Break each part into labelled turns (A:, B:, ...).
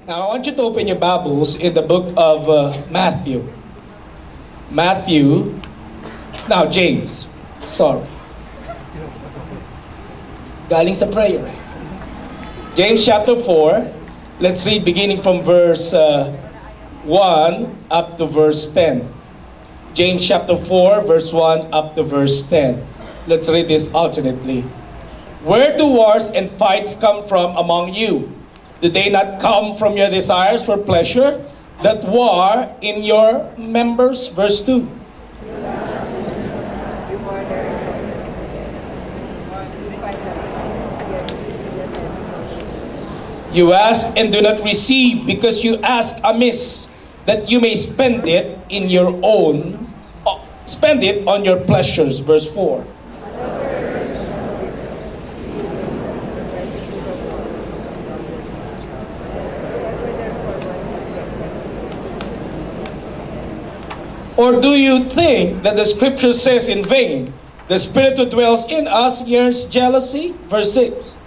A: Now, I want you to open your Bibles in the book of Matthew. James. Sorry. Galing sa prayer. James chapter 4. Let's read beginning from verse 1 up to verse 10. James chapter 4, verse 1 up to verse 10. Let's read this alternately. Where do wars and fights come from among you? Do they not come from your desires for pleasure that war in your members? Verse 2. You ask and do not receive because you ask amiss, that you may spend it on your pleasures. Verse 4. Or do you think that the scripture says in vain, the Spirit who dwells in us yearns jealousy? Verse 6.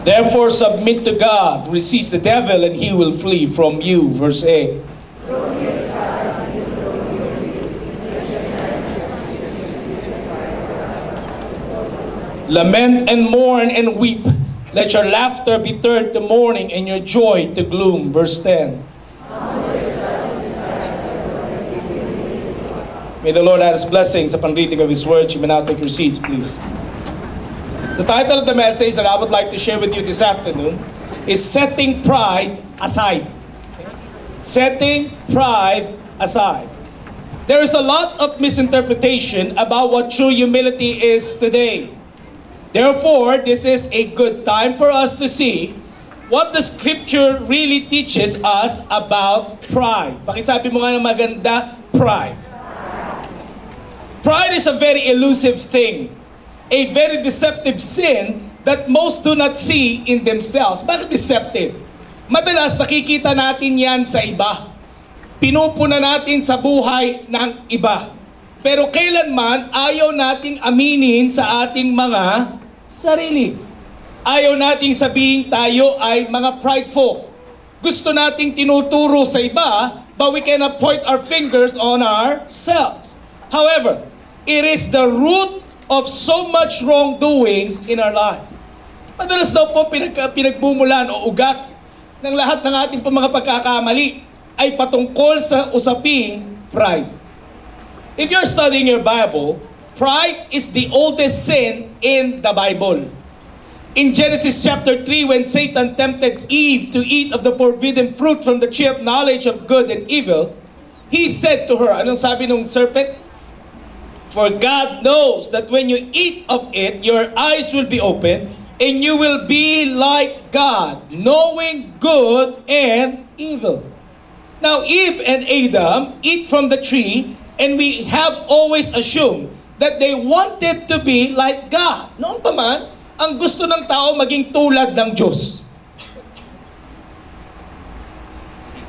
A: Therefore submit to God, resist the devil, and he will flee from you. Verse 8. Lament and mourn and weep. Let your laughter be turned to mourning and your joy to gloom. Verse 10. May the Lord add His blessings upon reading of His word. You may now take your seats, please. The title of the message that I would like to share with you this afternoon is Setting Pride Aside. Setting pride aside. There is a lot of misinterpretation about what true humility is today. Therefore, this is a good time for us to see what the scripture really teaches us about pride. Pakisabi mo nga ng maganda, pride. Pride is a very elusive thing. A very deceptive sin that most do not see in themselves. Bakit deceptive? Madalas nakikita natin yan sa iba. Pinupuna natin sa buhay ng iba. Pero kailanman ayaw nating aminin sa ating mga sarili. Ayaw nating sabihin tayo ay mga prideful. Gusto nating tinuturo sa iba, but we cannot point our fingers on ourselves. However, it is the root of so much wrongdoings in our life. Madalas daw po pinagbumulan o ugat ng lahat ng ating mga pagkakamali ay patungkol sa usaping pride. If you're studying your Bible, pride is the oldest sin in the Bible. In Genesis chapter 3, when Satan tempted Eve to eat of the forbidden fruit from the tree of knowledge of good and evil, he said to her, anong sabi nung serpent? For God knows that when you eat of it, your eyes will be open, and you will be like God, knowing good and evil. Now, Eve and Adam eat from the tree, and we have always assumed that they wanted to be like God. Noon pa man, ang gusto ng tao maging tulad ng Diyos.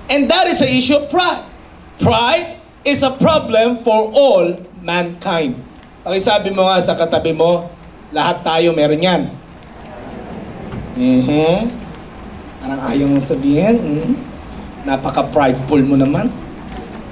A: And that is the issue of pride. Pride is a problem for all mankind. Pakisabi mo nga sa katabi mo, lahat tayo meron yan. Parang ayaw mong sabihin. Napaka-prideful mo naman.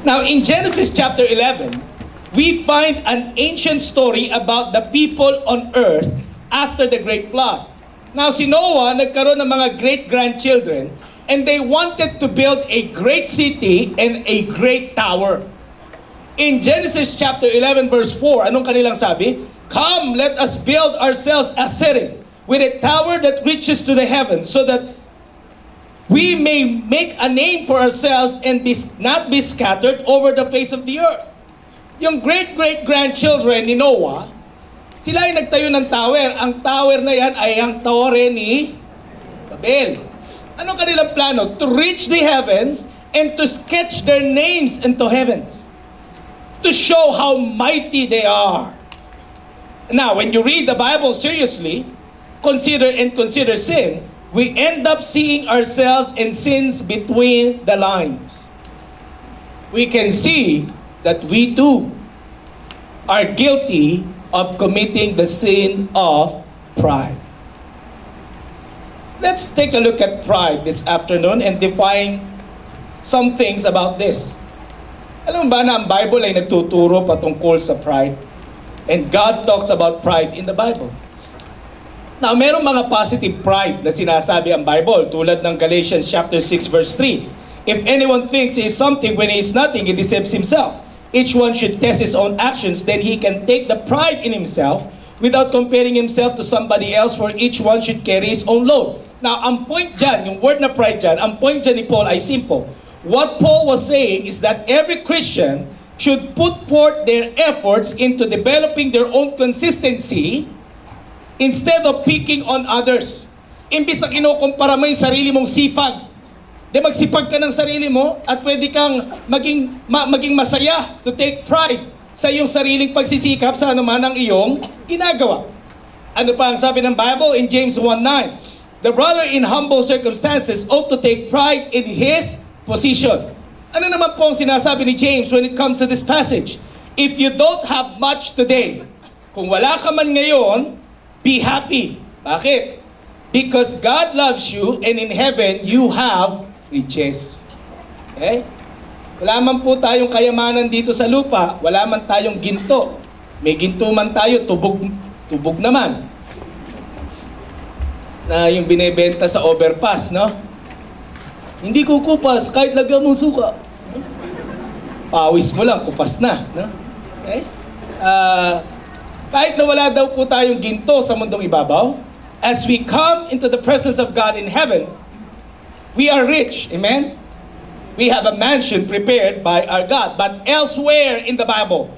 A: Now, in Genesis chapter 11, we find an ancient story about the people on earth after the great flood. Now, si Noah nagkaroon ng mga great-grandchildren and they wanted to build a great city and a great tower. In Genesis chapter 11 verse 4, anong kanilang sabi? Come, let us build ourselves a city with a tower that reaches to the heavens so that we may make a name for ourselves and not be scattered over the face of the earth. Yung great-great-grandchildren ni Noah, sila ay nagtayo ng tower. Ang tower na yan ay ang tore ni Babel. Anong kanilang plano? To reach the heavens and to sketch their names into heavens. To show how mighty they are. Now, when you read the Bible seriously, consider sin, we end up seeing ourselves in sins between the lines. We can see that we too are guilty of committing the sin of pride. Let's take a look at pride this afternoon and define some things about this. Alam mo ba na ang Bible ay nagtuturo patungkol sa pride? And God talks about pride in the Bible. Now, merong mga positive pride na sinasabi ang Bible, tulad ng Galatians chapter 6 verse 3. If anyone thinks he is something when he is nothing, he deceives himself. Each one should test his own actions, then he can take the pride in himself without comparing himself to somebody else, for each one should carry his own load. Now, ang point dyan, yung word na pride dyan, ang point dyan ni Paul ay simple. What Paul was saying is that every Christian should put forth their efforts into developing their own consistency instead of picking on others. Imbis na kinukumpara mo yung sarili mong sipag, magsipag ka ng sarili mo at pwede kang maging masaya, to take pride sa iyong sariling pagsisikap sa anuman ang iyong ginagawa. Ano pa ang sabi ng Bible in James 1:9? The brother in humble circumstances ought to take pride in his position. Ano naman po ang sinasabi ni James when it comes to this passage? If you don't have much today, kung wala ka man ngayon, be happy. Bakit? Because God loves you and in heaven you have riches. Okay? Wala man po tayong kayamanan dito sa lupa, wala man tayong ginto. May ginto man tayo, tubog naman. Na yung binebenta sa overpass, no? Hindi kukupas kahit lagyan mong suka. Pawis mo lang, kupas na. No? Okay? Kahit na wala daw po tayong ginto sa mundong ibabaw, as we come into the presence of God in heaven, we are rich. Amen? We have a mansion prepared by our God. But elsewhere in the Bible,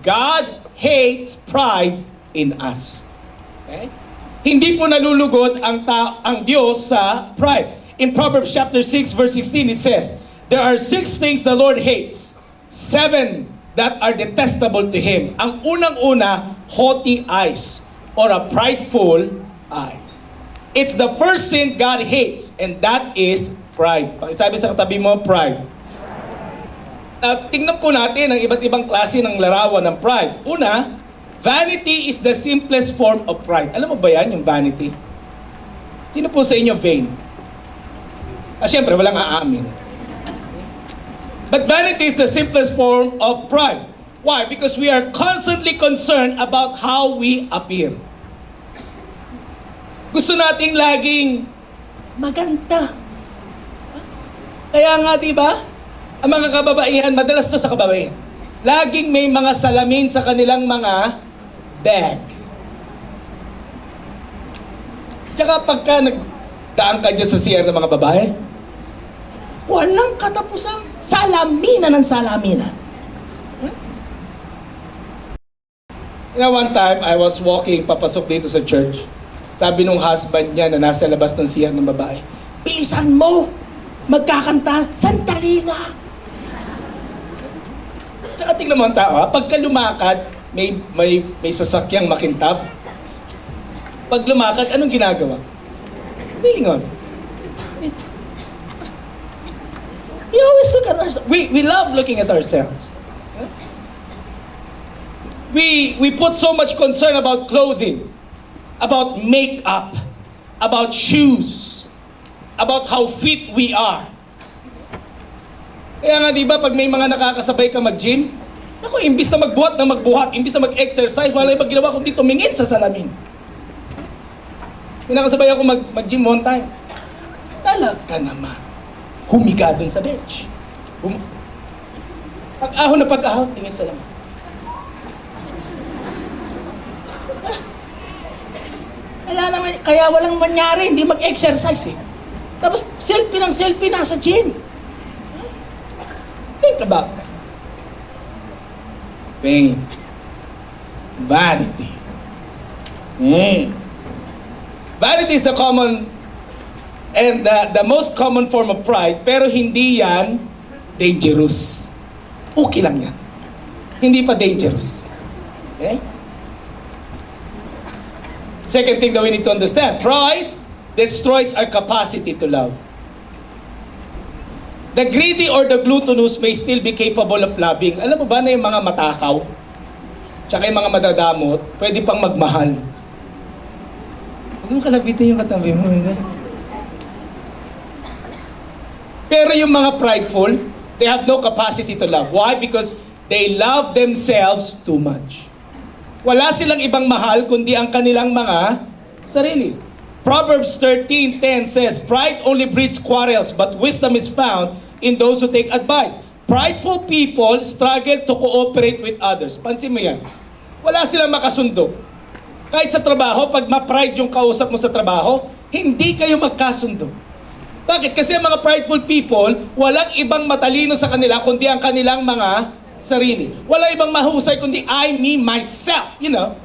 A: God hates pride in us. Okay? Hindi po nalulugod ang Diyos sa pride. In Proverbs chapter 6 verse 16 it says, there are 6 things the Lord hates, 7 that are detestable to Him. Ang unang-una, haughty eyes or a prideful eyes. It's the first sin God hates, and that is pride. Sabi sa katabi mo, pride. Tingnan po natin ang iba't ibang klase ng larawan ng pride. Una, vanity is the simplest form of pride. Alam mo ba yan, yung vanity? Sino po sa inyo vain? Siyempre, walang aamin. But vanity is the simplest form of pride. Why? Because we are constantly concerned about how we appear. Gusto nating laging maganda. Kaya nga, di ba? Ang mga kababaihan, madalas to sa kababaihan, laging may mga salamin sa kanilang mga bag. Tsaka pagka nagdaan ka dyan sa CR ng mga babae, walang katapusang salaminan ng salaminan. You know, one time, I was walking, papasok dito sa church. Sabi nung husband niya na nasa labas ng CR ng babae, bilisan mo! Magkakanta, sandali na! Tsaka tingnan mo ang tao, pagka lumakad, may sasakyang makintab. Pag lumakad, anong ginagawa? Bilingon. We always look at ourselves. We love looking at ourselves. We put so much concern about clothing, about makeup, about shoes, about how fit we are. Kaya nga, di ba, pag may mga nakakasabay ka mag-gym, naku, imbis na magbuhat, imbis na mag-exercise, wala yung ginawa kundi tumingin sa salamin. Pinakasabay ako mag-gym one time. Talaga naman. Humiga dun sa bench. Pag-ahon na pag-ahon, tingin sa laman. Wala naman, kaya walang mangyari, hindi mag-exercise eh. Tapos selfie ng selfie nasa gym. Think about that. Pain. Vanity. Vanity is the common and the most common form of pride, pero hindi yan dangerous. Okay lang yan. Hindi pa dangerous. Okay? Second thing that we need to understand, pride destroys our capacity to love. The greedy or the gluttonous may still be capable of loving. Alam mo ba na yung mga matakaw? tsaka yung mga madadamot, pwede pang magmahal. Huwag mo kalabitin yung katabi mo. Pero yung mga prideful, they have no capacity to love. Why? Because they love themselves too much. Wala silang ibang mahal kundi ang kanilang mga sarili. Proverbs 13:10 says, "Pride only breeds quarrels, but wisdom is found in those who take advice." Prideful people struggle to cooperate with others. Pansin mo yan. Wala silang makasundo. Kahit sa trabaho, pag ma-pride yung kausap mo sa trabaho, hindi kayo magkasundo. Bakit? Kasi ang mga prideful people, walang ibang matalino sa kanila kundi ang kanilang mga sarili. Wala ibang mahusay kundi I, me, myself. You know?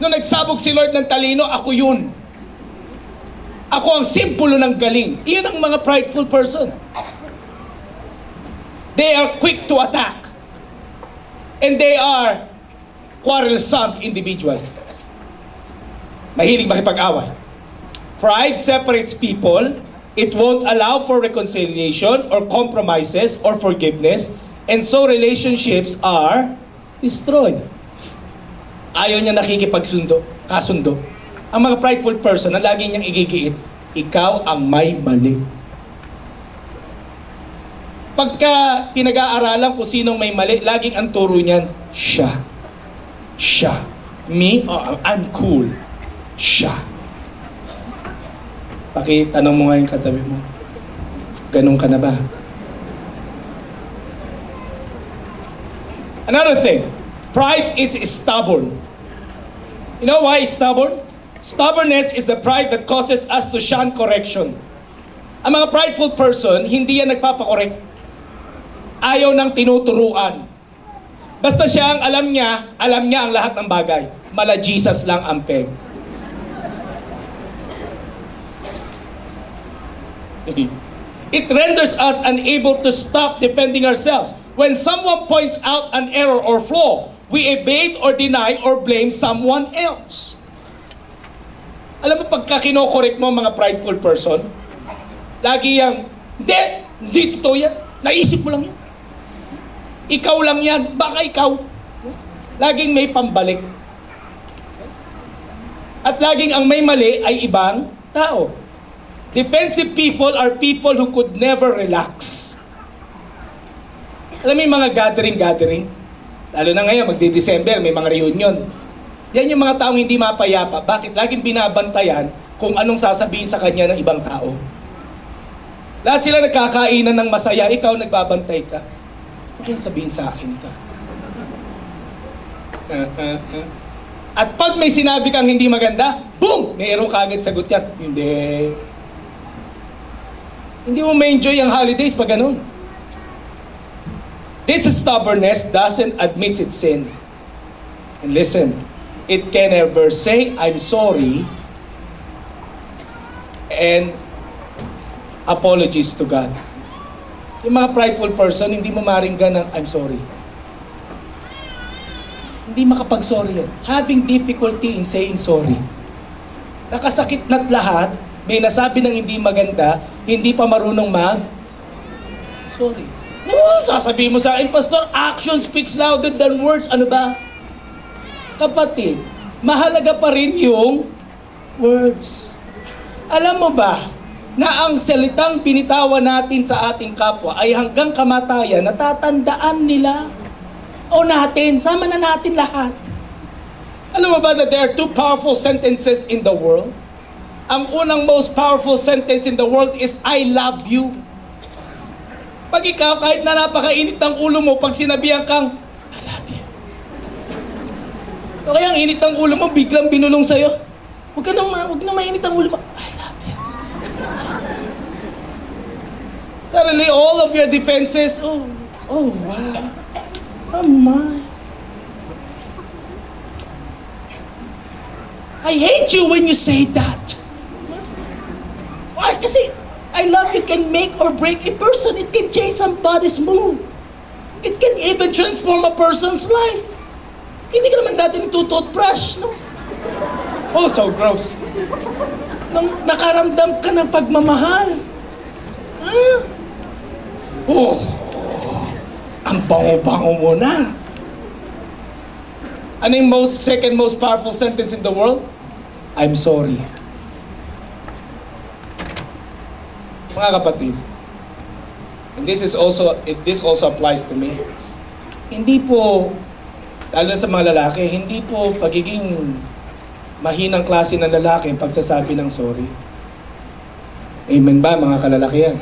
A: Nung nagsabog si Lord ng talino, ako yun. Ako ang simbolo ng galing. Iyon ang mga prideful person. They are quick to attack. And they are quarrelsome individuals. Mahilig makipag-away. Pride separates people. It won't allow for reconciliation or compromises or forgiveness. And so relationships are destroyed. Ayaw niya kasundo. Ang mga prideful person na lagi niyang igigiit, ikaw ang may mali. Pagka pinag-aaralan kung sinong may mali, laging ang turo niyan, siya. Siya. Me, oh, I'm cool. Siya. Pakitanong mo nga yung katabi mo. Ganun ka na ba? Another thing, pride is stubborn. You know why stubborn? Stubbornness is the pride that causes us to shun correction. Ang mga prideful person, hindi yan nagpapakorek. Ayaw ng tinuturuan. Basta siya ang alam niya ang lahat ng bagay. Mala Jesus lang ang peg. It renders us unable to stop defending ourselves. When someone points out an error or flaw, we evade or deny or blame someone else. Alam mo, pagka kinokorek mo mga prideful person, lagi yang, hindi totoo yan. Naisip mo lang yan. Ikaw lang yan. Baka ikaw. Laging may pambalik. At laging ang may mali ay ibang tao. Defensive people are people who could never relax. Alam mo yung mga gathering. Lalo na ngayon, magdi-December, may mga reunion. Yan yung mga taong hindi mapayapa. Bakit? Laging binabantayan kung anong sasabihin sa kanya ng ibang tao. Lahat sila nagkakainan ng masaya, ikaw nagbabantay ka. Ano yung sabihin sa akin ka? At pag may sinabi kang hindi maganda, boom! Mayroong kagad sagot yan. Hindi mo ma-enjoy ang holidays pag ganun. This stubbornness doesn't admit its sin. And listen, it can never say, I'm sorry, and apologies to God. Yung mga prideful person, hindi mo maringgan ng I'm sorry. Hindi makapag-sorry yan. Having difficulty in saying sorry. Nakasakit na't lahat, may nasabi ng hindi maganda, hindi pa marunong sorry. No, sasabihin mo sa akin, Pastor, action speaks louder than words. Ano ba? Kapatid, mahalaga pa rin yung words. Alam mo ba, na ang salitang binitawan natin sa ating kapwa ay hanggang kamatayan, natatandaan nila. O natin, sama na natin lahat. Alam mo ba that there are two powerful sentences in the world? Ang unang most powerful sentence in the world is, I love you. Pag ikaw, kahit na napakainit ng ulo mo, pag sinabihan kang, I love you. O kaya ang init ng ulo mo, biglang binulong sa'yo. Huwag na mainit ang ulo mo. I love you. Suddenly, all of your defenses, oh wow. Oh my. I hate you when you say that. Why? Kasi I love you can make or break a person. It can change somebody's mood. It can even transform a person's life. Hindi ka naman dati nagtutoothbrush, no? Oh, so gross. Nung nakaramdam ka ng pagmamahal. Oh, ang bango-bango mo na. Ano yung second most powerful sentence in the world? I'm sorry. Mga kapatid, and this also applies to me. Hindi po, lalo na sa mga lalaki, hindi po pagiging mahinang klase ng lalaki ang pagsasabi ng sorry. Amen ba, mga kalalakihan?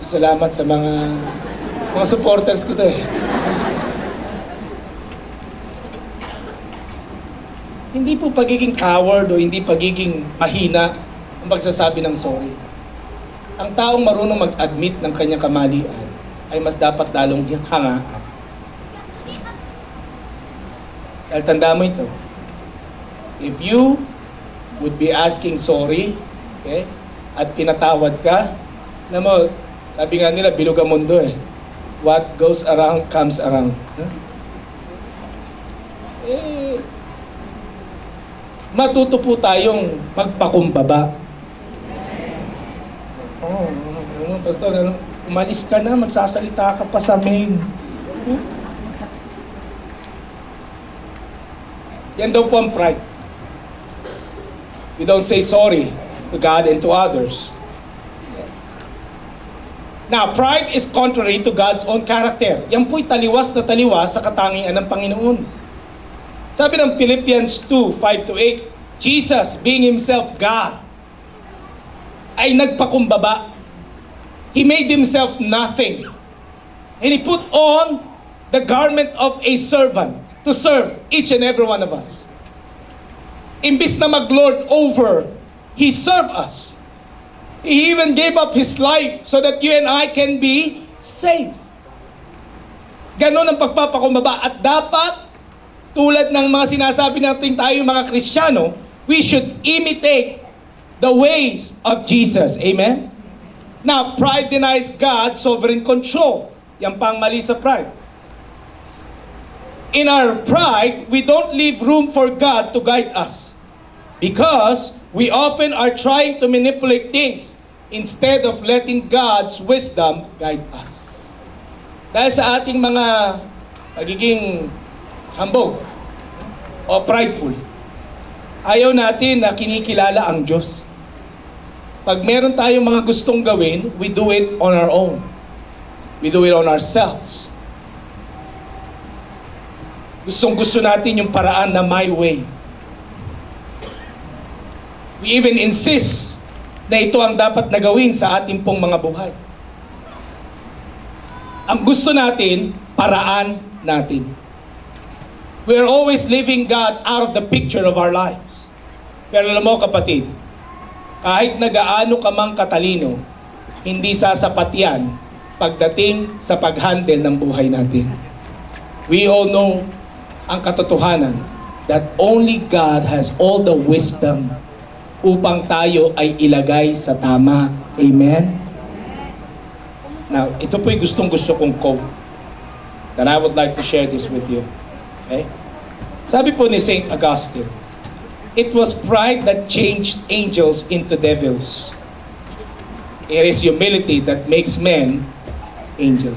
A: Salamat sa mga supporters ko to eh. Hindi po pagiging coward o hindi pagiging mahina ang pagsasabi ng sorry. Ang taong marunong mag-admit ng kanyang kamalian ay mas dapat lalong hangaan. Dahil tanda mo ito, if you would be asking sorry, okay, at pinatawad ka, alam mo, sabi nga nila, bilog ang mundo eh. What goes around comes around. Huh? Matuto po tayong magpakumbaba. Pastor, umalis ka na, magsasalita ka pa sa main. Yan daw po ang pride. We don't say sorry to God and to others. Now, pride is contrary to God's own character. Yan po'y taliwas na taliwas sa katangian ng Panginoon. Sabi ng Philippians 2:5-8, Jesus, being Himself God, ay nagpakumbaba. He made Himself nothing. And He put on the garment of a servant to serve each and every one of us. Imbis na mag-lord over, He served us. He even gave up His life so that you and I can be saved. Ganon ang pagpapakumbaba. At dapat, tulad ng mga sinasabi natin tayo mga Kristiyano, we should imitate the ways of Jesus. Amen? Now, pride denies God's sovereign control. Yan pang mali sa pride. In our pride, we don't leave room for God to guide us. Because we often are trying to manipulate things instead of letting God's wisdom guide us. Dahil sa ating mga pagiging hambog o prideful, ayaw natin na kinikilala ang Diyos. Pag meron tayong mga gustong gawin, we do it on our own. We do it on ourselves. Gustong-gusto natin yung paraan na my way. We even insist na ito ang dapat na gawin sa ating pong mga buhay. Ang gusto natin, paraan natin. We are always leaving God out of the picture of our lives. Pero alam mo kapatid, kahit na gaano ka mang katalino, hindi sasapat yan pagdating sa pag-handle ng buhay natin. We all know ang katotohanan that only God has all the wisdom upang tayo ay ilagay sa tama. Amen? Now, ito po'y gustong-gusto kong quote that I would like to share this with you. Okay? Sabi po ni Saint Augustine, it was pride that changed angels into devils. It is humility that makes men angels.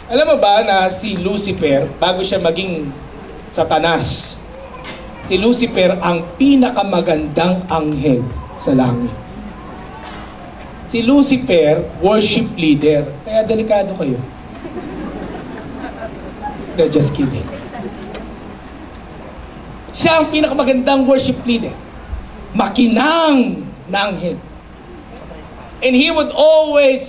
A: Alam mo ba na si Lucifer, bago siya maging Satanas, si Lucifer ang pinakamagandang anghel sa langit. Si Lucifer, worship leader. Kaya delikado kayo. No, just kidding. Siya ang pinakamagandang worship leader. Makinang na anghel. And he would always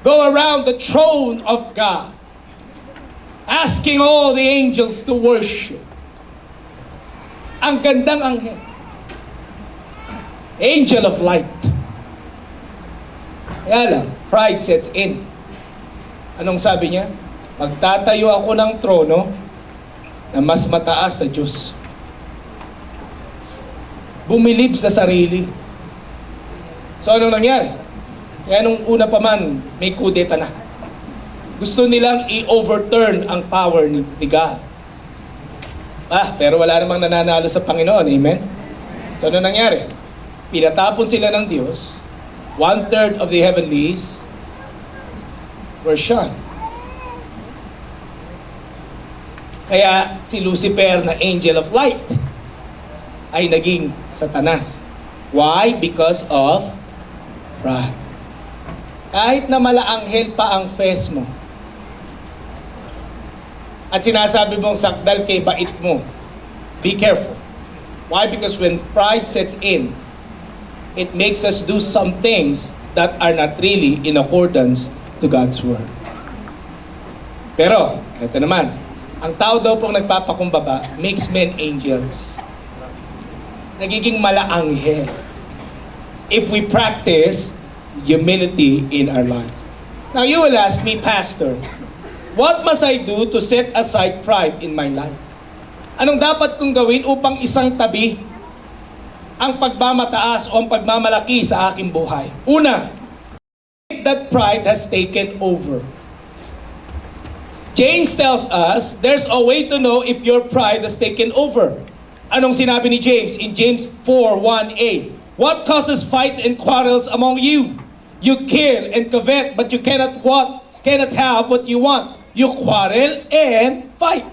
A: go around the throne of God, asking all the angels to worship. Ang gandang anghel. Angel of light. Kaya lang, pride sets in. Anong sabi niya? Magtatayo ako ng trono na mas mataas sa Diyos. Bumilib sa sarili. So anong nangyari? Kaya nung una pa man, may kudeta na. Gusto nilang i-overturn ang power ni God. Pero wala namang nananalo sa Panginoon. Amen? So ano nangyari? Pinatapon sila ng Diyos. 1/3 of the heavenlies were shunned. Kaya si Lucifer na angel of light ay naging Satanas. Why? Because of pride. Kahit na malaanghel pa ang face mo, at sinasabi mong sakdal kay bait mo, be careful. Why? Because when pride sets in, it makes us do some things that are not really in accordance to God's Word. Pero, ito naman, ang tao daw pong nagpapakumbaba makes men angels. Nagiging malaanghel. If we practice humility in our life. Now you will ask me, Pastor, what must I do to set aside pride in my life? Anong dapat kong gawin upang isang tabi ang pagmamataas o ang pagmamalaki sa aking buhay? Una, that pride has taken over. James tells us there's a way to know if your pride has taken over. Anong sinabi ni James in James 4:1a? What causes fights and quarrels among you? You kill and covet, but you cannot have what you want. You quarrel and fight.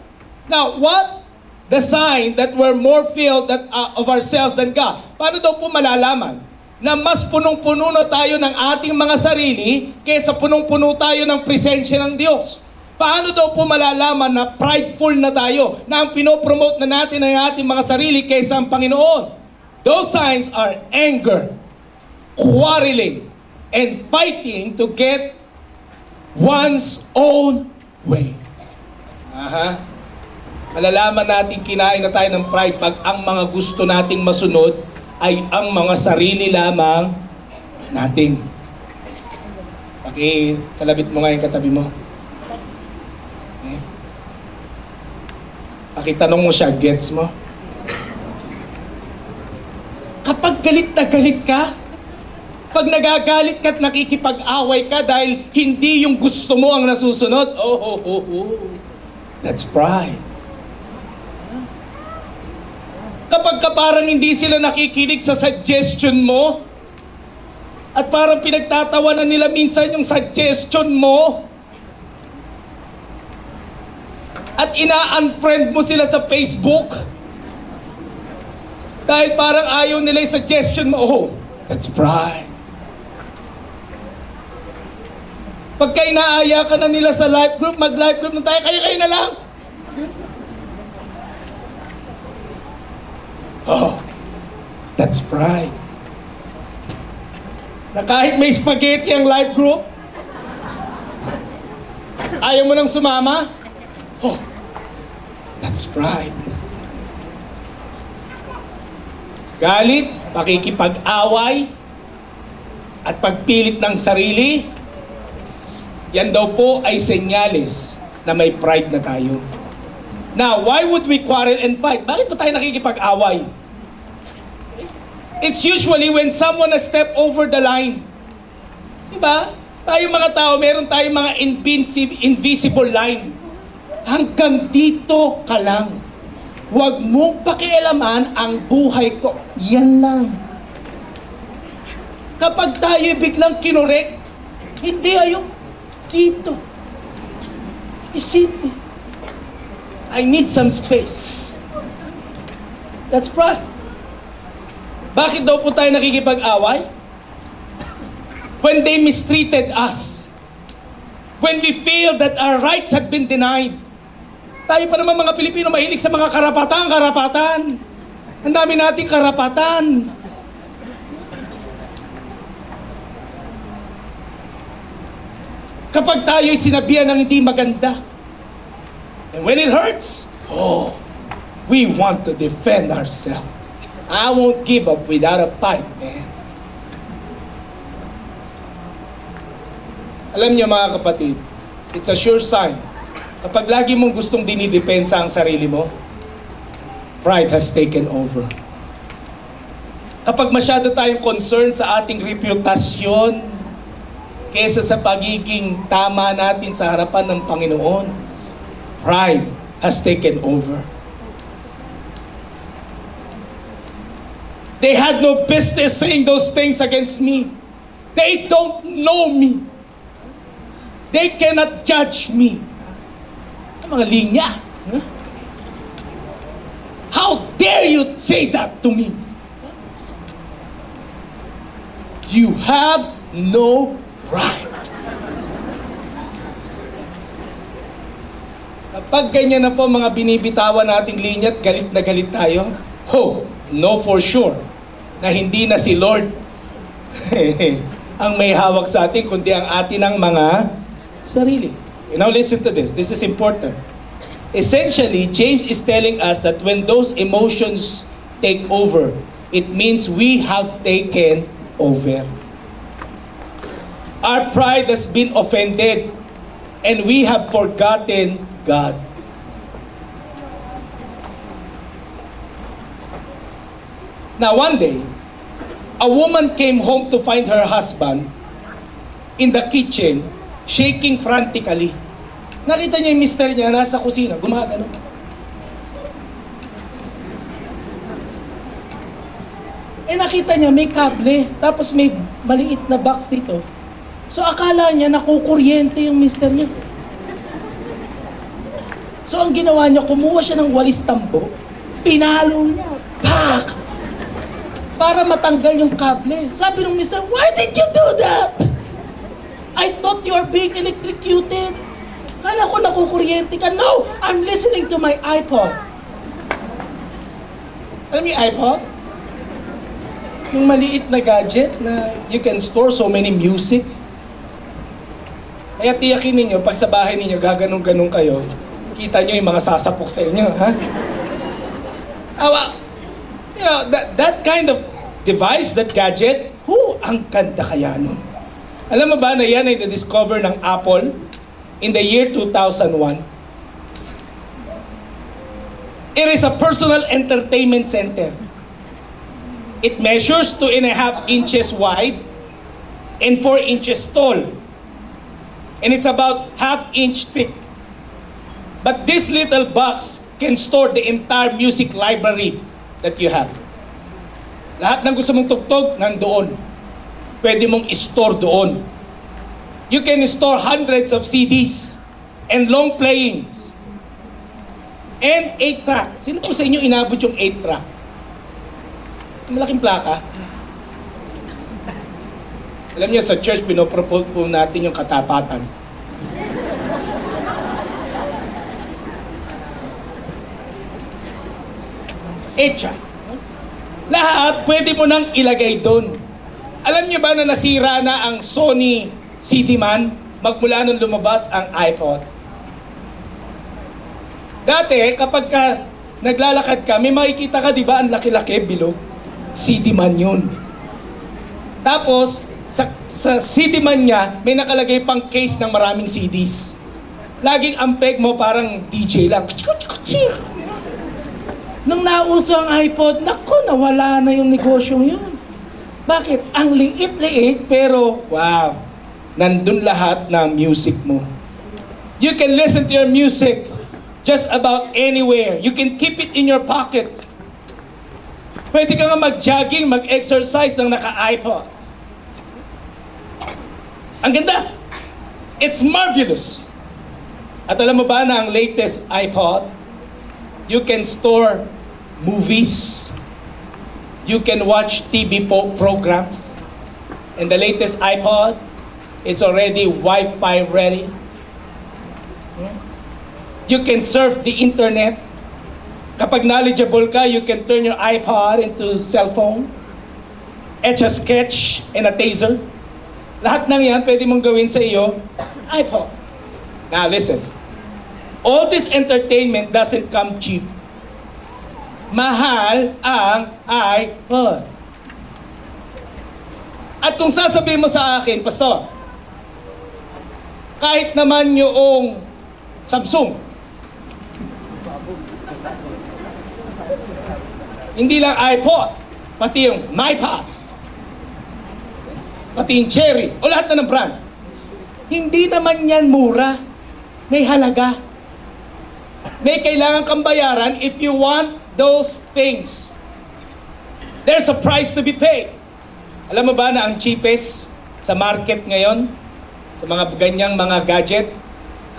A: Now, what? The sign that we're more filled of ourselves than God. Paano daw po malalaman na mas punong-puno na tayo ng ating mga sarili kaysa punong-puno tayo ng presensya ng Diyos? Paano daw po malalaman na prideful na tayo, na ang pinopromote na natin ay ating mga sarili kaysa ang Panginoon? Those signs are anger, quarreling, and fighting to get one's own way. Malalaman natin kinain na tayo ng pride pag ang mga gusto nating masunod ay ang mga sarili lamang natin. Pakitalabit mo nga yung katabi mo. Okay. Pakitanong mo siya, gets mo? Kapag galit na galit ka, pag nagagalit ka at nakikipag-away ka dahil hindi yung gusto mo ang nasusunod, that's pride. Kapag ka parang hindi sila nakikinig sa suggestion mo, at parang pinagtatawanan nila minsan yung suggestion mo, at ina-unfriend mo sila sa Facebook, dahil parang ayaw nila yung suggestion mo, that's pride. Pagka inaaya ka na nila sa life group, mag-life group na tayo, kayo na lang. That's pride. Na kahit may spaghetti ang life group, ayaw mo nang sumama? That's pride. Galit, pakikipag-away, at pagpilit ng sarili, yan daw po ay senyales na may pride na tayo. Now, why would we quarrel and fight? Bakit pa tayo nakikipag-away? It's usually when someone has stepped over the line. Diba? Tayo mga tao, meron tayong mga invisible line. Hanggang dito ka lang. Huwag mong pakialaman ang buhay ko. Yan lang. Kapag tayo biglang kinorek, hindi ayok. Dito. Isip me. I need some space. That's pride. Bakit daw po tayo nakikipag-away? When they mistreated us. When we feel that our rights have been denied. Tayo pa naman mga Pilipino mahilig sa mga karapatan. Ang dami nating karapatan. Kapag tayo'y sinabihan ng hindi maganda, and when it hurts, we want to defend ourselves. I won't give up without a fight, man. Alam niyo mga kapatid, it's a sure sign. Kapag lagi mong gustong dinidepensa ang sarili mo, pride has taken over. Kapag masyado tayong concerned sa ating reputasyon, kesa sa pagiging tama natin sa harapan ng Panginoon, pride has taken over. They had no business saying those things against me. They don't know me. They cannot judge me. Ang mga linya. How dare you say that to me? You have no right. Kapag ganyan na po mga binibitawan nating linya at galit na galit tayo, no for sure na hindi na si Lord ang may hawak sa atin, kundi ang atin ng mga sarili. Now listen to this. This is important. Essentially, James is telling us that when those emotions take over, it means we have taken over. Our pride has been offended and we have forgotten God. Now one day, a woman came home to find her husband in the kitchen, shaking frantically. Nakita niya yung mister niya nasa kusina, gumagano. Nakita niya may kable, tapos may maliit na box dito. So akala niya nakukuryente yung mister niya. So ang ginawa niya, kumuha siya ng walis tambo, pinalo niya, pak! Para matanggal yung kable. Sabi ng mister, why did you do that? I thought you are being electrocuted. Kala ko nakukuryente ka. No, I'm listening to my iPod. Alam niyo yung iPod? Yung maliit na gadget na you can store so many music. Kaya tiyakin ninyo, pag sa bahay ninyo, gaganong-ganong kayo, kita nyo yung mga sasapok sa inyo, ha? You know, that kind of device, that gadget, ang ganda kaya nun. Alam mo ba na yan ay na-discover ng Apple in the year 2001? It is a personal entertainment center. It measures 2.5 inches wide and 4 inches tall. And it's about half-inch thick. But this little box can store the entire music library that you have. Lahat ng gusto mong tugtog, nandoon. Pwede mong i-store doon. You can store hundreds of CDs and long playings. And 8-track. Sino po sa inyo inabot yung 8-track? Malaking plaka. Alam niyo, sa church, pinopropose po natin yung katapatan. Echa. Lahat pwede mo nang ilagay doon. Alam niyo ba na nasira na ang Sony CD-Man magmula nung lumabas ang iPod? Dati, kapag naglalakad ka, may makikita ka, di ba, ang laki-laki, bilog? CD-Man yun. Tapos, sa CD-Man niya, may nakalagay pang case ng maraming CDs. Laging ang peg mo parang DJ lang. Nung nauso ang iPod, naku, nawala na yung negosyong yun. Bakit? Ang liit-liit, pero wow, nandun lahat ng music mo. You can listen to your music just about anywhere. You can keep it in your pocket. Pwede ka nga mag-jogging, mag-exercise ng naka-iPod. Ang ganda! It's marvelous! At alam mo ba na ang latest iPod, you can store movies, you can watch TV programs, and the latest iPod, it's already Wi-Fi ready. You can surf the internet. Kapag knowledgeable ka, you can turn your iPod into cell phone, etch a sketch, and a taser. Lahat ng yan pwede mong gawin sa iyo, iPod. Now listen, all this entertainment doesn't come cheap. Mahal ang iPod. At kung sasabihin mo sa akin, Pastor, kahit naman yung Samsung, hindi lang iPod, pati yung MyPod, pati yung Cherry, o lahat na ng brand. Hindi naman yan mura. May halaga. May kailangan kang bayaran if you want those things. There's a price to be paid. Alam mo ba na ang cheapest sa market ngayon, sa mga ganyang mga gadget,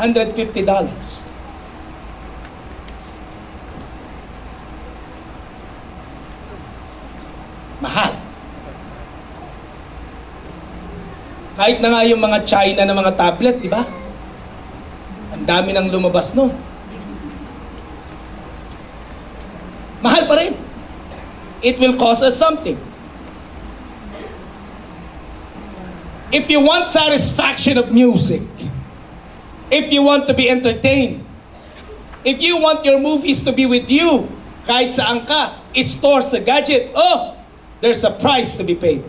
A: $150. Mahal. Kahit na nga yung mga China na mga tablet, di ba? Ang dami nang lumabas no. Mahal pa rin. It will cost us something. If you want satisfaction of music, if you want to be entertained, if you want your movies to be with you, kahit saan ka, store sa gadget, there's a price to be paid.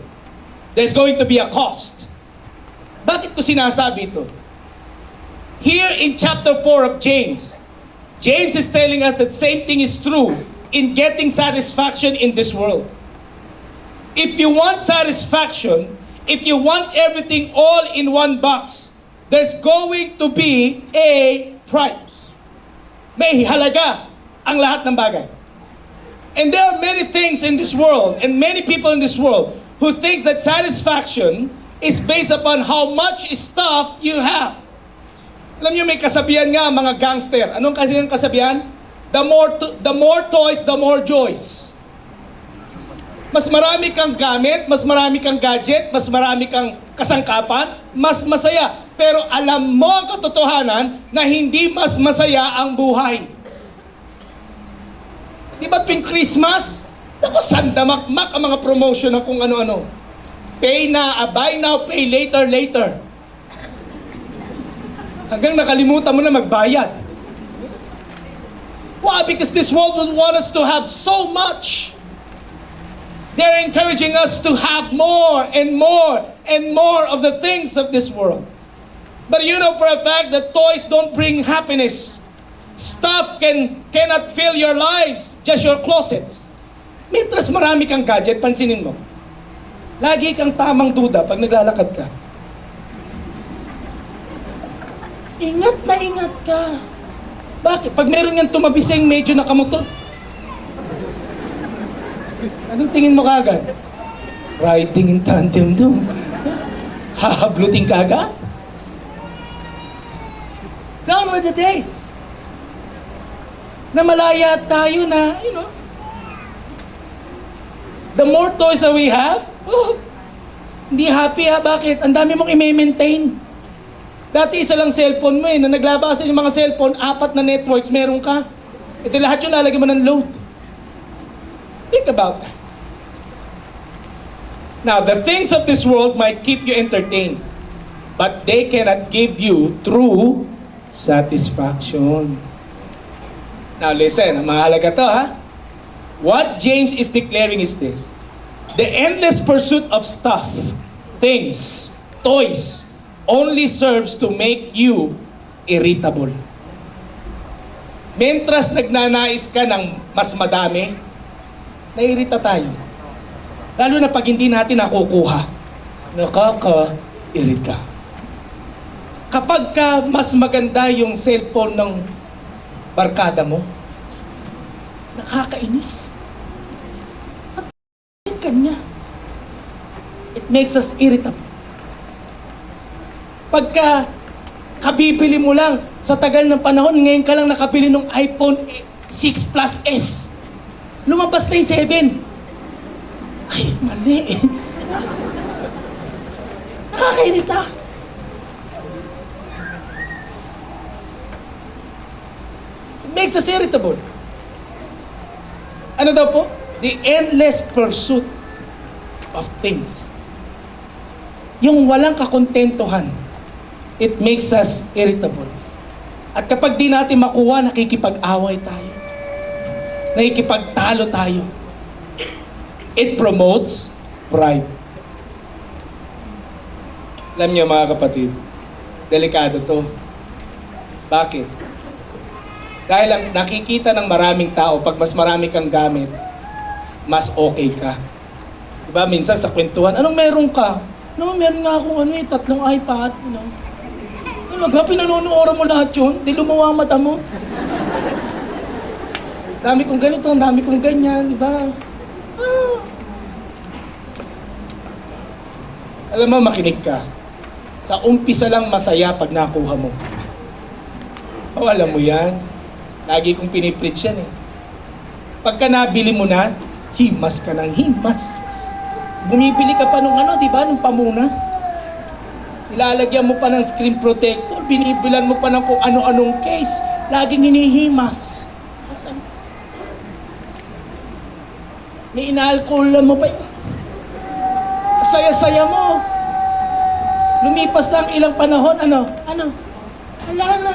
A: There's going to be a cost. Bakit ko sinasabi ito? Here in chapter 4 of James, James is telling us that same thing is true in getting satisfaction in this world. If you want satisfaction, if you want everything all in one box, there's going to be a price. May halaga ang lahat ng bagay. And there are many things in this world and many people in this world who think that satisfaction is based upon how much stuff you have. Alam niyo, may kasabihan nga mga gangster. Anong kasi yung kasabihan? The more toys, the more joys. Mas marami kang gamit, mas marami kang gadget, mas marami kang kasangkapan, mas masaya. Pero alam mo ang katotohanan na hindi mas masaya ang buhay. Di ba tuwing Christmas? Ako, sandamakmak ang mga promotion ng kung ano-ano. Pay na, buy now, pay later, later. Hanggang nakalimutan mo na magbayad. Why? Because this world will want us to have so much. They're encouraging us to have more and more and more of the things of this world. But you know for a fact that toys don't bring happiness. Stuff cannot fill your lives, just your closets. Mientras marami kang gadget, pansinin mo, lagi kang tamang duda pag naglalakad ka. Ingat na ingat ka. Bakit? Pag meron yan tumabiseng medyo nakamotor, anong tingin mo kagad? Riding in tandem doon. Hahablutin ka agad? Down were the days na malaya tayo na, the more toys that we have, hindi happy ha. Bakit? Ang dami mong i-maintain. Dati isa lang cellphone mo na naglabasan yung mga cellphone, 4 na networks meron ka. Ito lahat yung lalagyan mo ng load. Think about that. Now, the things of this world might keep you entertained, but they cannot give you true satisfaction. Now listen, mahalaga to ha. What James is declaring is this: the endless pursuit of stuff, things, toys, only serves to make you irritable. Mentras nagnanais ka ng mas madami, naiirita tayo. Lalo na pag hindi natin nakukuha, nakaka-irita. Kapag ka mas maganda yung cellphone ng barkada mo, nakakainis. At kanya. It makes us irritable. Pagka kabibili mo lang, sa tagal ng panahon, ngayon ka lang nakabili ng iPhone 6 Plus S. Lumabas na yung 7. Ay, mali. Nakakairita. Makes us irritable. Ano daw po? The endless pursuit of things. Yung walang kakontentuhan, it makes us irritable. At kapag di natin makuha, nakikipag-away tayo. Nakikipagtalo tayo. It promotes pride. Alam niyo mga kapatid, delikado to. Bakit? Dahil ang nakikita ng maraming tao, pag mas marami kang gamit, mas okay ka. Diba? Minsan sa kwentuhan, anong meron ka? Meron nga akong 3 iPad. Talaga, pinanonoora mo lahat yun? Di lumawa ang mata mo. Dami kong ganito, dami kong ganyan, di ba? Alam mo, makinig ka. Sa umpisa lang masaya pag nakuha mo. Alam mo yan. Lagi kong pinipreach yan eh. Pagka nabili mo na, himas ka ng himas. Bumibili ka pa nung di ba, nung pamunas. Ilalagyan mo pa ng screen protector, binibilan mo pa ng kung ano-anong case, laging hinihimas. May inaalcohol mo pa. Saya-saya mo. Lumipas lang ilang panahon, wala na.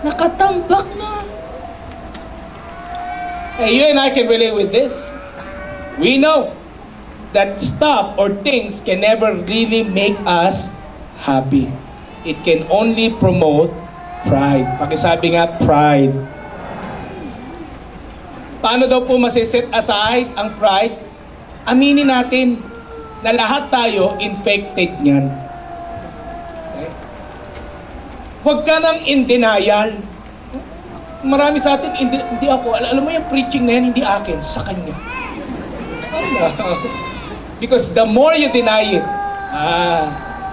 A: Nakatambak na. Hey, you and I can relate with this. We know that stuff or things can never really make us happy. It can only promote pride. Pakisabi nga, pride. Paano daw po masiset aside ang pride? Aminin natin na lahat tayo infected niyan. Okay? Huwag ka nang in denial. Marami sa atin, hindi ako. Alam mo yung preaching na yan, hindi akin, sa kanya. Because the more you deny it,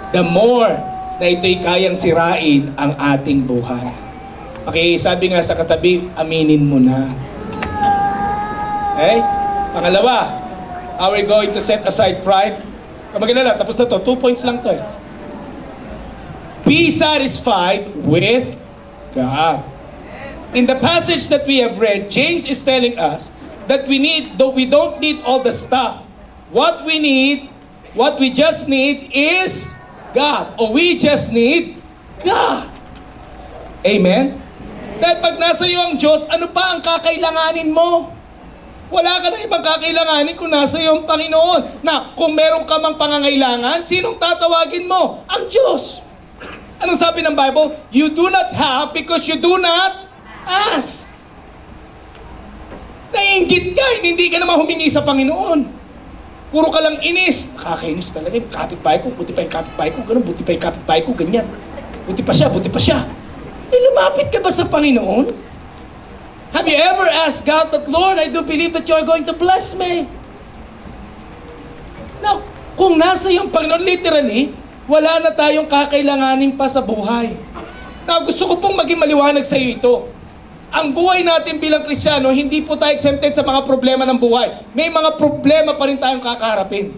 A: the more na ito'y kayang sirain ang ating buhay. Okay, sabi nga sa katabi, aminin mo na. Okay? Pangalawa, are we going to set aside pride? Kamagana na, tapos na to. 2 points lang to eh. Be satisfied with God. In the passage that we have read, James is telling us that we don't need all the stuff. What we just need is God. Or we just need God. Amen? Dahil pag nasa iyo ang Diyos, ano pa ang kakailanganin mo? Wala ka na ibang kakailanganin kung nasa iyo ang Panginoon. Na kung meron ka mang pangangailangan, sinong tatawagin mo? Ang Diyos. Anong sabi ng Bible? You do not have because you do not ask. Naiinggit ka, hindi ka naman humingi sa Panginoon. Puro ka lang inis. Nakakainis talaga. Kapitbahay ko, buti pa yung kapitbahay ko, ganun, buti pa yung kapitbahay ko, ganyan. Buti pa siya. Lumapit ka ba sa Panginoon? Have you ever asked God that, Lord, I do believe that you are going to bless me? Now, kung nasa yung Panginoon, literally, wala na tayong kakailanganin pa sa buhay. Now, gusto ko pong maging maliwanag sa iyo ito. Ang buhay natin bilang Kristiyano, hindi po tayo exempted sa mga problema ng buhay. May mga problema pa rin tayong kakaharapin.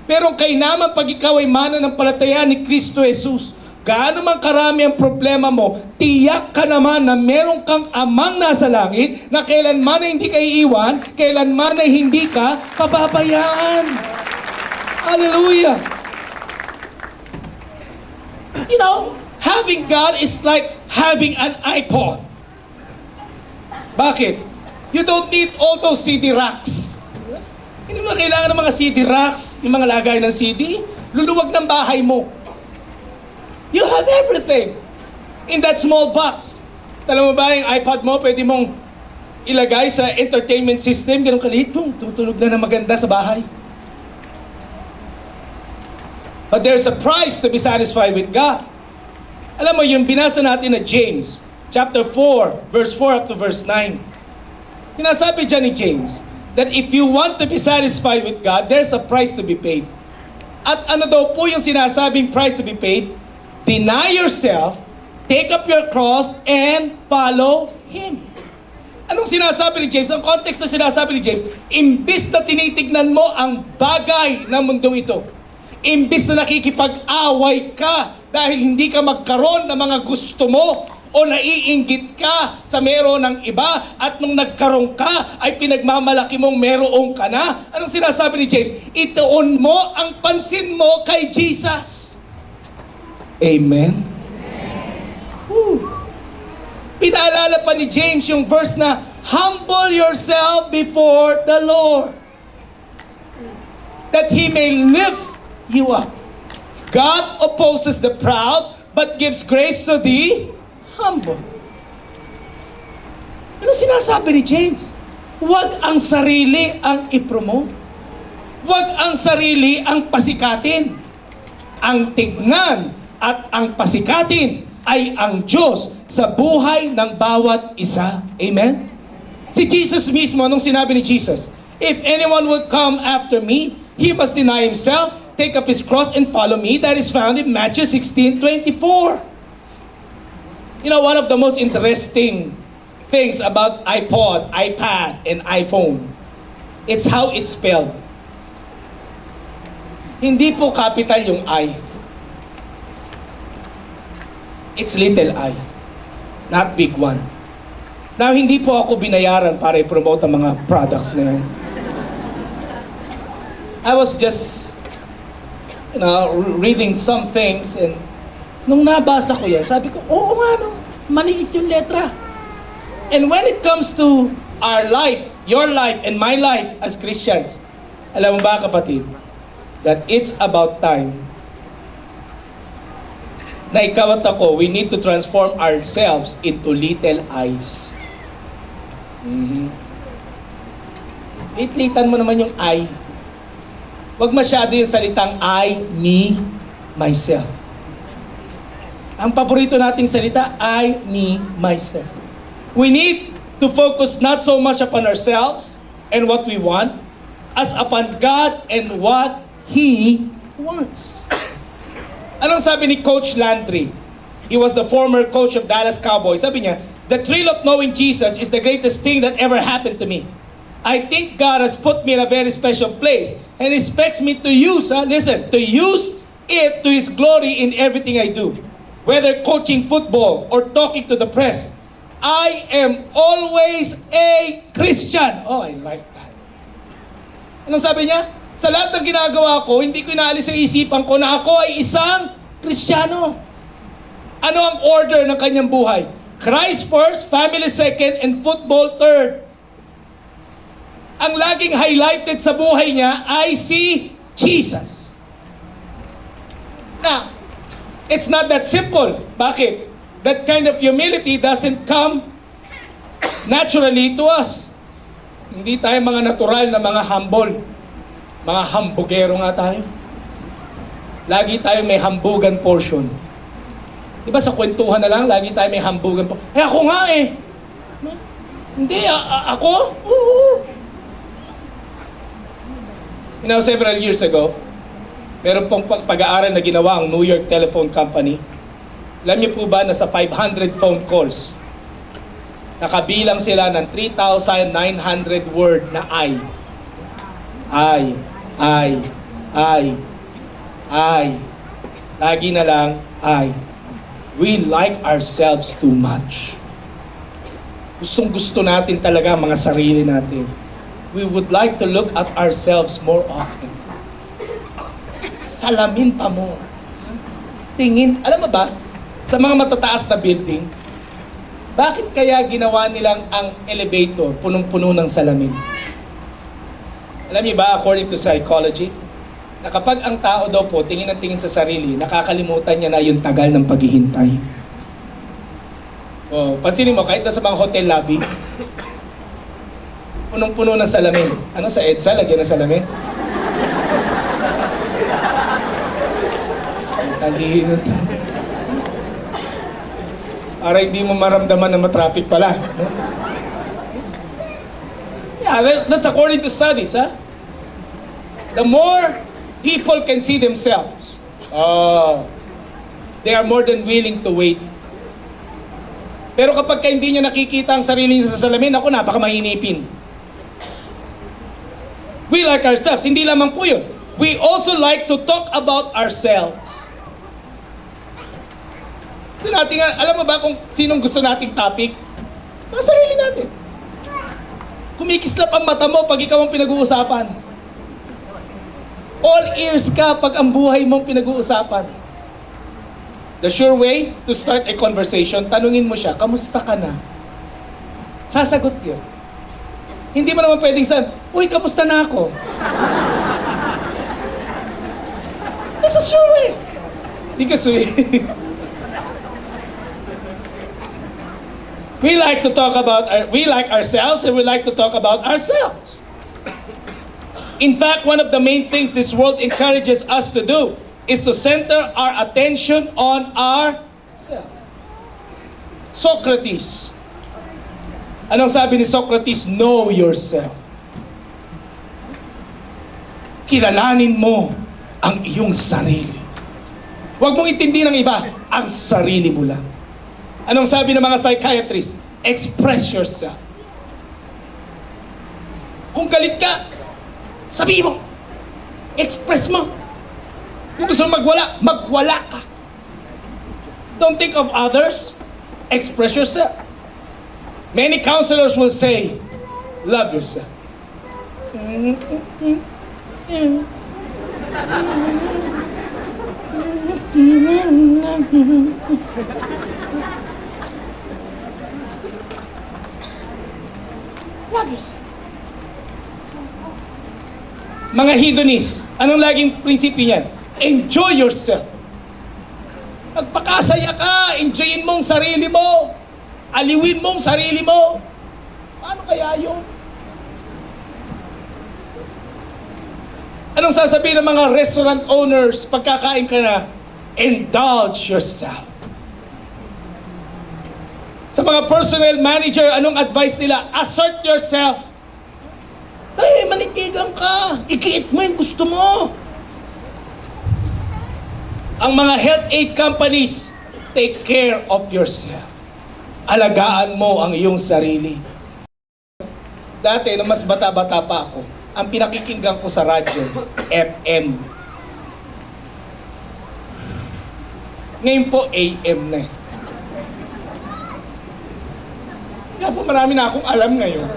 A: Pero kay naman pag ikaw ay mananampalataya ni Kristo Jesus, gaano man karami ang problema mo, tiyak ka naman na meron kang amang nasa langit na kailanman ay hindi ka iiwan, kailanman ay hindi ka pababayaan. Hallelujah! You know, having God is like having an iPod. Bakit? You don't need all those CD racks. Hindi mo kailangan ng mga CD racks, yung mga lagay ng CD. Luluwag ng bahay mo. You have everything in that small box. Alam mo ba, yung iPod mo, pwede mong ilagay sa entertainment system, ganun kaliit, tutulog na maganda sa bahay. But there's a price to be satisfied with God. Alam mo, yung binasa natin na James, chapter 4, verse 4 up to verse 9. Sinasabi dyan ni James, that if you want to be satisfied with God, there's a price to be paid. At ano daw po yung sinasabing price to be paid? Deny yourself, take up your cross, and follow Him. Anong sinasabi ni James? Ang context na sinasabi ni James, imbis na tinitignan mo ang bagay ng mundo ito, imbis na nakikipag-away ka dahil hindi ka magkaroon ng mga gusto mo, o naiinggit ka sa meron ng iba at nung nagkaroon ka ay pinagmamalaki mong meron ka na. Anong sinasabi ni James? Ituon mo ang pansin mo kay Jesus. Amen? Pinaalala pa ni James yung verse na, humble yourself before the Lord, that He may lift you up. God opposes the proud, but gives grace to the humble. Ano sinasabi ni James? Huwag ang sarili ang ipromote. Huwag ang sarili ang pasikatin. Ang tignan at ang pasikatin ay ang Diyos sa buhay ng bawat isa. Amen? Si Jesus mismo, nung sinabi ni Jesus, if anyone will come after me, he must deny himself, take up his cross, and follow me. That is found in Matthew 16:24. You know, one of the most interesting things about iPod, iPad, and iPhone, it's how it's spelled. Hindi po capital yung I. It's little I, not big one. Now, hindi po ako binayaran para i-promote ang mga products na yun. I was just, reading some things, and nung nabasa ko yan, sabi ko, oo nga no, maliit yung letra. And when it comes to our life, your life and my life as Christians, alam mo ba kapatid, that it's about time na ikaw at ako, we need to transform ourselves into little eyes. Litlitan mo naman yung I. Huwag masyado yung salitang I, me, myself. Ang paborito nating salita, I, me, myself. We need to focus not so much upon ourselves and what we want, as upon God and what He wants. Anong sabi ni Coach Landry? He was the former coach of Dallas Cowboys. Sabi niya, the thrill of knowing Jesus is the greatest thing that ever happened to me. I think God has put me in a very special place and expects me to use, to use it to His glory in everything I do. Whether coaching football or talking to the press, I am always a Christian. Oh, I like that. Anong sabi niya? Sa lahat ng ginagawa ko, hindi ko inaalis ang isipan ko na ako ay isang Kristiyano. Ano ang order ng kanyang buhay? Christ first, family second, and football third. Ang laging highlighted sa buhay niya ay si Jesus. Now, it's not that simple. Bakit? That kind of humility doesn't come naturally to us. Hindi tayo mga natural na mga humble. Mga hambugero nga tayo. Lagi tayo may hambugan portion. Di ba sa kwentuhan na lang, lagi tayo may hambugan portion. Eh ako nga eh. Hindi, ako? Oo. Several years ago, meron pong pag-aaral na ginawa ang New York Telephone Company. Alam niyo po ba na sa 500 phone calls, nakabilang sila ng 3,900 word na I. Lagi na lang, I. We like ourselves too much. Gustong-gusto natin talaga mga sarili natin. We would like to look at ourselves more often. Salamin pa mo. Tingin, alam mo ba, sa mga matataas na building, bakit kaya ginawa nilang ang elevator punong-puno ng salamin? Alam niyo ba, according to psychology, na kapag ang tao daw po tingin ng tingin sa sarili, nakakalimutan niya na yung tagal ng paghihintay. Pansinin mo, kahit na sa mga hotel lobby, punong-puno ng salamin. Ano sa EDSA, lagyan ng salamin? Talino to. Para hindi mo maramdaman na matraffic pala. Yeah, that's according to studies, ha? The more people can see themselves, they are more than willing to wait. Pero kapag hindi niya nakikita ang sarili niya sa salamin, ako, napakamahinipin. We like ourselves. Hindi lamang po yun. We also like to talk about ourselves. So natin, alam mo ba kung sinong gusto nating topic? Mga sarili natin. Kumikislap ang mata mo pag ikaw ang pinag-uusapan. All ears ka pag ang buhay mong pinag-uusapan. The sure way to start a conversation, tanungin mo siya, kamusta ka na? Sasagot yun. Hindi mo naman pwedeng sabihin, uy, kamusta na ako? That's a sure way. Because we like to talk about, we like ourselves and we like to talk about ourselves. In fact, one of the main things this world encourages us to do is to center our attention on ourselves. Socrates. Anong sabi ni Socrates? Know yourself. Kilalanin mo ang iyong sarili. Huwag mong intindi ng iba, ang sarili mo lang. Anong sabi ng mga psychiatrists? Express yourself. Kung galit ka, sabi mo. Express mo. Kung gusto mo magwala, magwala ka. Don't think of others. Express yourself. Many counselors will say, love yourself. Love yourself. Mga hedonists, anong laging prinsipyo niyan? Enjoy yourself. Magpakasaya ka, enjoyin mong sarili mo. Aliwin mong sarili mo. Paano kaya yun? Anong sasabihin ng mga restaurant owners pagkakain ka na? Indulge yourself. Sa mga personal manager, anong advice nila? Assert yourself. Ay, manitigang ka. Ikiit mo yung gusto mo. Ang mga health aid companies, take care of yourself. Alagaan mo ang iyong sarili. Dati, nung mas bata-bata pa ako, ang pinakikinggan ko sa radyo, FM. Ngayon po, AM na eh. Kaya po marami na akong alam ngayon.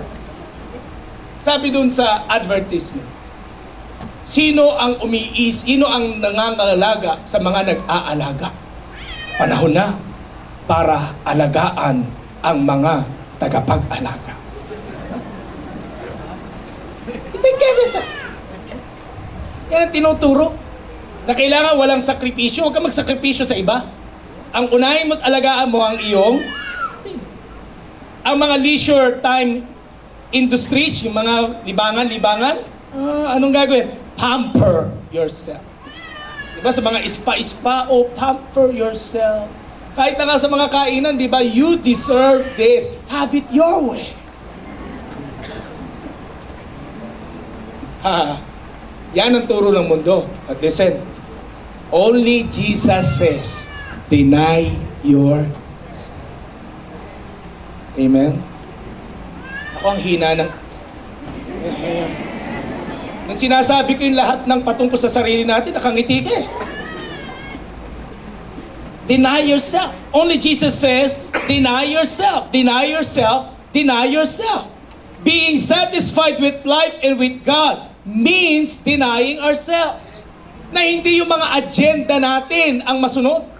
A: Sabi dun sa advertisement, sino ang nangangalaga sa mga nag-aalaga? Panahon na para alagaan ang mga tagapag-alaga. Take care of yourself. Yan ang tinuturo. Na kailangan walang sakripisyo. Huwag kang magsakripisyo sa iba. Ang unahin mo't alagaan mo ang iyong ang mga leisure time industries, yung mga libangan, anong gagawin? Pamper yourself. Diba sa mga spa, pamper yourself. Kahit na nga sa mga kainan, diba, you deserve this. Have it your way. Yan ang turo ng mundo. At listen, only Jesus says, deny yourself. Amen? Ako ang hina ng... Nung sinasabi ko yung lahat ng patungkol sa sarili natin, nakangiti ka eh. Deny yourself. Only Jesus says, deny yourself, deny yourself, deny yourself. Being satisfied with life and with God means denying ourselves. Na hindi yung mga agenda natin ang masunod,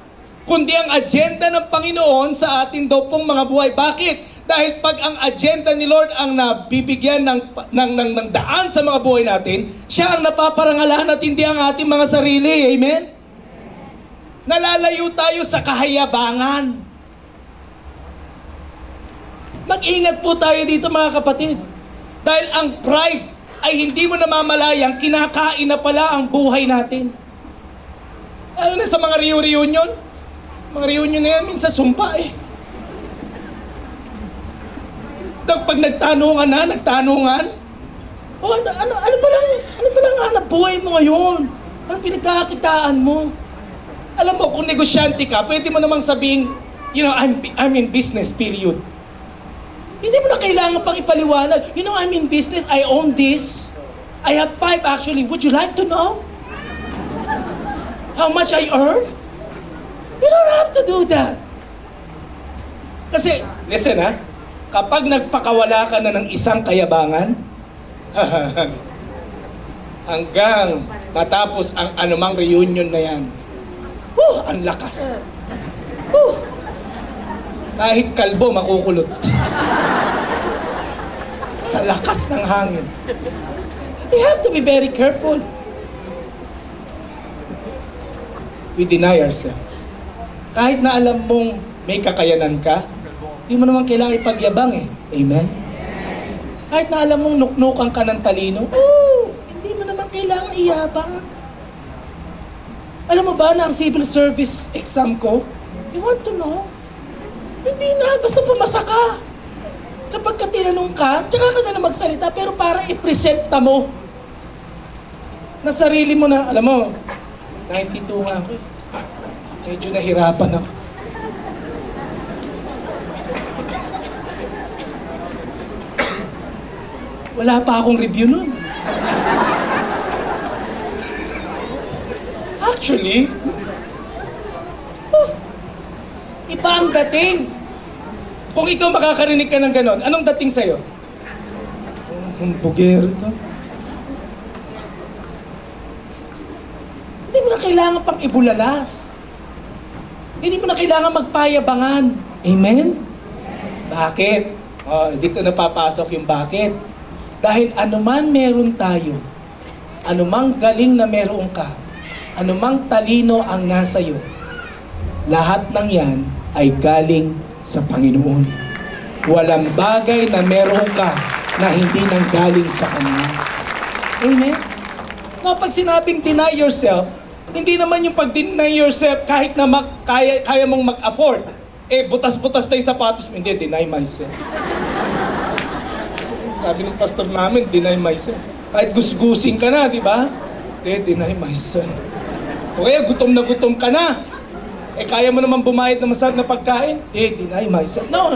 A: kundi ang agenda ng Panginoon sa atin daw pong mga buhay. Bakit? Dahil pag ang agenda ni Lord ang nabibigyan ng daan sa mga buhay natin, siya ang napaparangalan at hindi ang ating mga sarili. Amen? Nalalayo tayo sa kahayabangan. Mag-ingat po tayo dito mga kapatid. Dahil ang pride ay hindi mo namamalayang kinakain na pala ang buhay natin. Ano na sa mga reunion? Mga reunion na yan, minsan sumpa eh. Pag nagtanungan, ano ba lang hanap buhay mo ngayon? Ano pinagkakakitaan mo? Alam mo, kung negosyante ka, pwede mo namang sabihin, I'm in business, period. Hindi mo na kailangan pang ipaliwanag. I'm in business, I own this. I have 5 actually. Would you like to know how much I earn? You don't have to do that. Kasi, listen ha, kapag nagpakawala ka na ng isang kayabangan, hanggang matapos ang anumang reunion na yan, ang lakas. Kahit kalbo, makukulot. Sa lakas ng hangin. We have to be very careful. We deny ourselves. Kahit na alam mong may kakayanan ka, hindi mo naman kailangan ipagyabang eh. Amen? Kahit na alam mong nuknukan ka ng talino, hindi mo naman kailangan iyabang. Alam mo ba na ang civil service exam ko? You want to know? Hindi na, basta pumasa ka. Kapag ka tinanong ka, tsaka ka na magsalita, pero para i-presenta mo na sarili mo na, alam mo, 92 nga ako eh. Medyo nahirapan ako. Wala pa akong review nun. Actually, oh, iba ang dating. Kung ikaw makakarinig ka ng ganon, anong dating sa'yo? Ang bugero to. Hindi mo na kailangan pang ibulalas. Hindi mo na kailangan magpayabangan. Amen? Bakit? Oh, dito na papasok yung bakit. Dahil anuman meron tayo, anumang galing na meron ka, anumang talino ang nasa iyo, lahat ng yan ay galing sa Panginoon. Walang bagay na meron ka na hindi nang galing sa Kanya. Amen? Pag sinabing deny yourself, hindi naman yung pag-deny yourself kahit na kaya mong mag-afford. Butas-butas na yung sapatos mo. Hindi, deny myself. Sabi ng pastor namin, deny myself. Kahit gusgusin ka na, di ba? Hindi, deny myself. O kaya gutom na gutom ka na. Kaya mo naman bumayad ng masarap na pagkain? Hindi, deny myself. No.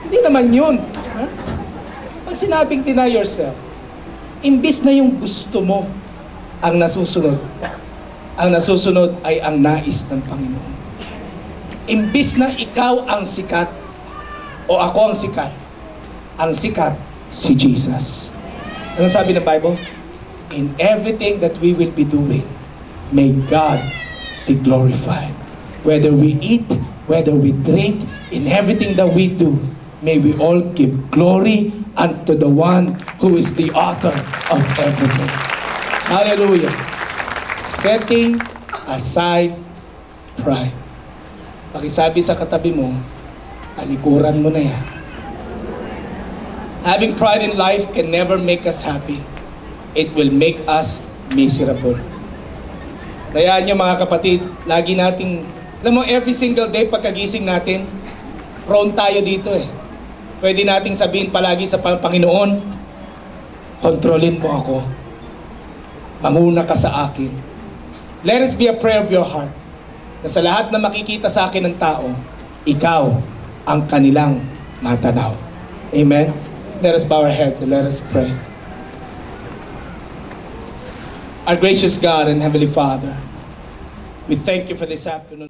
A: Hindi naman yun. Pag sinabing deny yourself, imbis na yung gusto mo ang nasusunod ay ang nais ng Panginoon. Imbis na ikaw ang sikat o ako ang sikat si Jesus. Ano sabi ng Bible? In everything that we will be doing, may God be glorified. Whether we eat, whether we drink, in everything that we do, may we all give glory unto the one who is the author of everything. Hallelujah. Setting aside pride. Pakisabi sa katabi mo, talikuran mo na yan. Having pride in life can never make us happy. It will make us miserable. Kaya nyo mga kapatid, lagi nating, alam mo, every single day pagkagising natin, prone tayo dito eh. Pwede nating sabihin palagi sa Panginoon, kontrolin mo ako. Manguna ka sa akin. Let it be a prayer of your heart na sa lahat na makikita sa akin ng tao, ikaw ang kanilang matanaw. Amen? Let us bow our heads and let us pray. Our gracious God and Heavenly Father, we thank you for this afternoon.